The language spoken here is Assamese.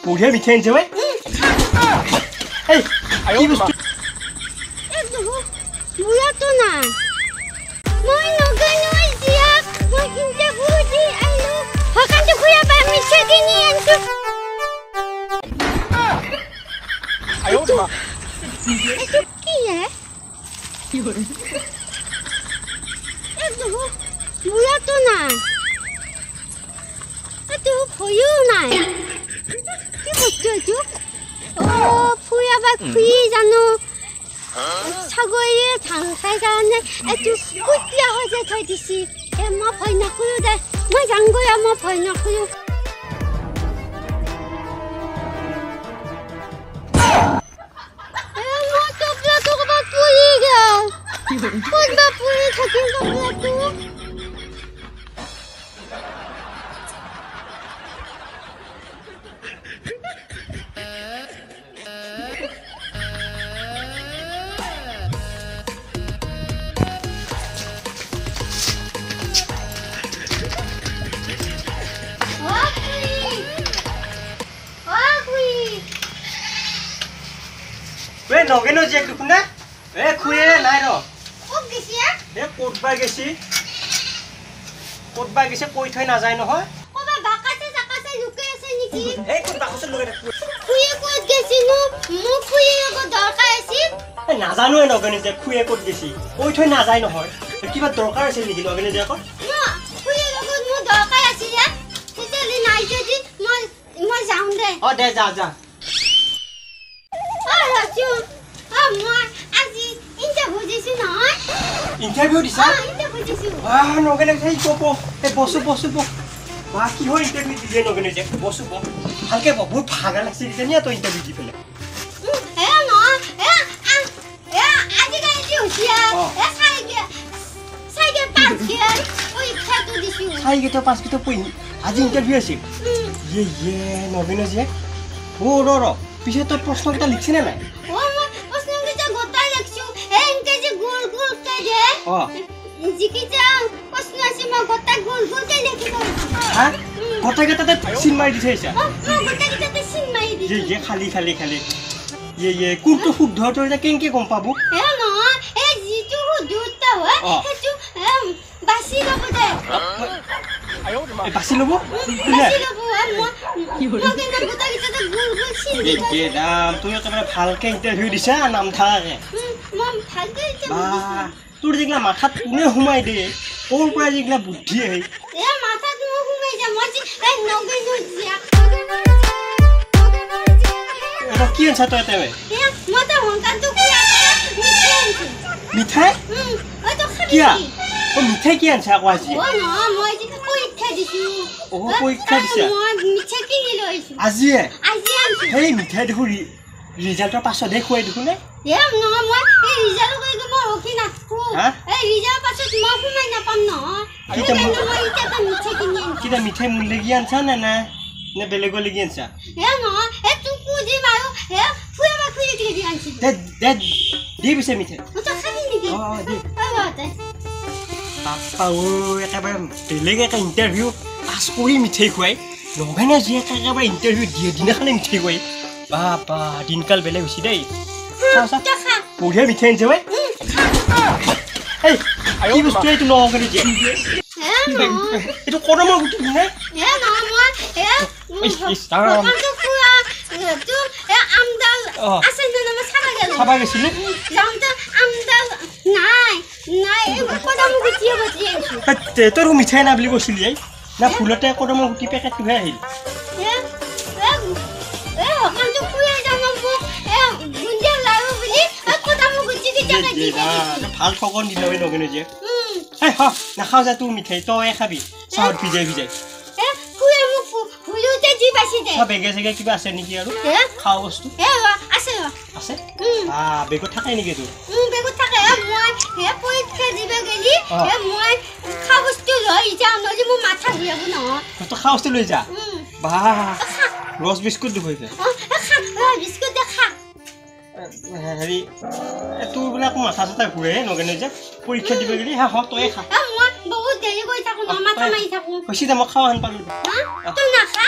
বঢ়িয়া মিঠাই আনিছে ঐ এই কি বস্তু বুঢ়াটো নাই মই নগনো জিয়াক মই কিনতে বুজি আইলো হকানটো খুয়া পাই মিঠাই কিনি আনছো আয়ো মা এটো কি হে কি হল এটো বুঢ়াটো নাই এটো ভয়ো নাই কি বস্তু এটো ফুয়া বা খুই জানো ছাগলীয়ে ধান খাই কাৰণে এইটো কুটিয়া হৈ যে থৈ দিছি মই ভয় নকৰো দে মই যাংগৈ মই ভয় নকৰো মই টপলাটো ক'ৰবাত পৰি গ'ল ক'ৰবাত পৰি থাকিল টপলাটো वे नगेनो जे दुखुना ए खुए নাই ৰ ও গেছি এ কোটবা গেছি কই থৈ না যায় নহয় ওবা বাকাছে জাকাছে লুকাই আছে নেকি এই কোট বাকছে লগে খুয়ে কত গেছি নো মু খুয়ে কো দৰকাৰ আছিল এ নাজানো এ নগেনি যে খুয়ে কত গেছি কই থৈ না যায় নহয় কিবা দৰকাৰ আছিল নেকি নগেনি যে আকৌ না খুয়ে লগত মু দৰকাৰ আছিল য়া তেলি নাই যদি মই যাম দে অ দে যা যা ৰাজু মই আজি ইন্টাৰভিউ দিছি নহয় ইন্টাৰভিউ দিছা ইন্টাৰভিউ দিছি নগেনি সেই কপো এ বসু বা কি হয় ইন্টাৰভিউ দিলে নগেনি যে বসু ভালকে বহুত ভাগা লাগছে কিজানি তো ইন্টাৰভিউ দি পেলে এ ন আজি গাইছি হইয়া এ সাইকে পাঁচকে ওই খাটো দিছি সাইকে তো পাঁচকে তো পই আজি ইন্টাৰভিউ আছিল ইয়ে নগেনি যে ও ৰ পিছে তো প্ৰশ্ন কিটা লিখছি না নাই ও মই প্রশ্ন কিটা গোটা লিখছো এনকে যে গোল গোল কে দে জিকি যা প্রশ্ন আছে মই গোটা গোল গোল কে লিখি দিছি হ্যাঁ গোটা গোটাতে সিন মারি দিছাইছা মই গোটা গোটাতে সিন মারি দিছি ये खाली ये কোনটো শুদ্ধ তো এটা কেনকে গম পাবো এ ন এ জিতু দুটা হয় হেতু বাসি লব দে বাসি লব বাসি লব মই কি হল গোটা গোটাতে গোল গোল সিন দি এ নাম তুই একেবারে ভালকে ইন্টারভিউ দিছা নাম থাকে মই ভালকে বা তোর যেগলা মাথাত কোনে হুমাই দে কোৰ পৰা যেগলা বুদ্ধি আহে এ মাথাত মই হুমাই যা মই এ নগেনো জিয়া এটা কি আনছা তই তেবে এ মতে হংকাটো কি আছে মিঠাই ওই তো খাবি কিয়া ও মিঠাই কি আনছা আকৌ আজি ও না মই যে পৰীক্ষা দিছি ও পৰীক্ষা দিছা মই মিঠাই কিনি লৈছো আজি আনছো হেই মিঠাই দেখো ৰিজাল্টৰ পাছত দেখুৱাই দেখো নে এ নহয় মই এই ৰিজাল্ট কৰি মই ৰখি নাথকো এই ৰিজাল্ট পাছত মই শুনাই নাপাম নহয় মই এতিয়া মিঠাই কিনি আনছো কিটা মিঠাই মূল লাগি আনছা নে বেলেগৰ লাগি আনছা এ নহয় এ তুকু দি মাৰো এ ফুয়াবা খুই দি আনছি দে পিছে মিঠাই ও তো খাবি নেকি দে বাবাতে বাপ্পা ও একেবাৰে বেলেগ এটা ইন্টাৰভিউ পাছ কৰি মিঠাই খুৱাই নগেনে যি একেবাৰে ইন্টাৰভিউ দিয়ে দিনাখনে মিঠাই খুৱাই বাপ্পা দিনকাল বেলেগ হৈছে দেই বঢ়িয়া মিঠাই আনিছে ঐ এই কি বস্তু এইটো নগেনে যে এইটো কদমৰ গুটি নে এ নহয় মই তো এ আমদাল আছে না মই চাবা গৈছিলি যাওঁতে আমদাল নাই কদমৰ গুটি বজি আছো তোৰ মিঠাই না বুলি কৈছিলি না ফুলতে কদমৰ গুটি পেকেটটোহে আহিল হকানটো খুয়া যাম মোক গুঞ্জা লাৰু বুলি কদমৰ গুটি দি জাগা দি ভাল ঠগন দিলে নগেনে যে এই নাখাও যা তোৰ মিঠাই তই খাবি চাহত ভিজাই খুয়া মোক ফুলতে জি বাছি দে বেগে চেগে কিবা আছে নেকি আৰু খাও বস্তু আছে বেগত থাকে নেকি তোৰ বেগত থাকে মই পৰীক্ষা দিবা গেলি মই খা বস্তু লৈ যাম নহলে মোৰ মাথা ঘূৰাব নহয় তই খা বস্তু লৈ যা বা ৰস বিস্কুট দিব এতিয়া বিস্কুট দেখা হেৰি তোৰ বোলে আকৌ মাথা চাথা ঘূৰে নগেনে যে পৰীক্ষা দিব গেলি তই খা মই বহুত দেৰি কৰি থাকো মাথা মাৰি থাকো কৈছি দে মই খাওঁ হান পালো তই নাখা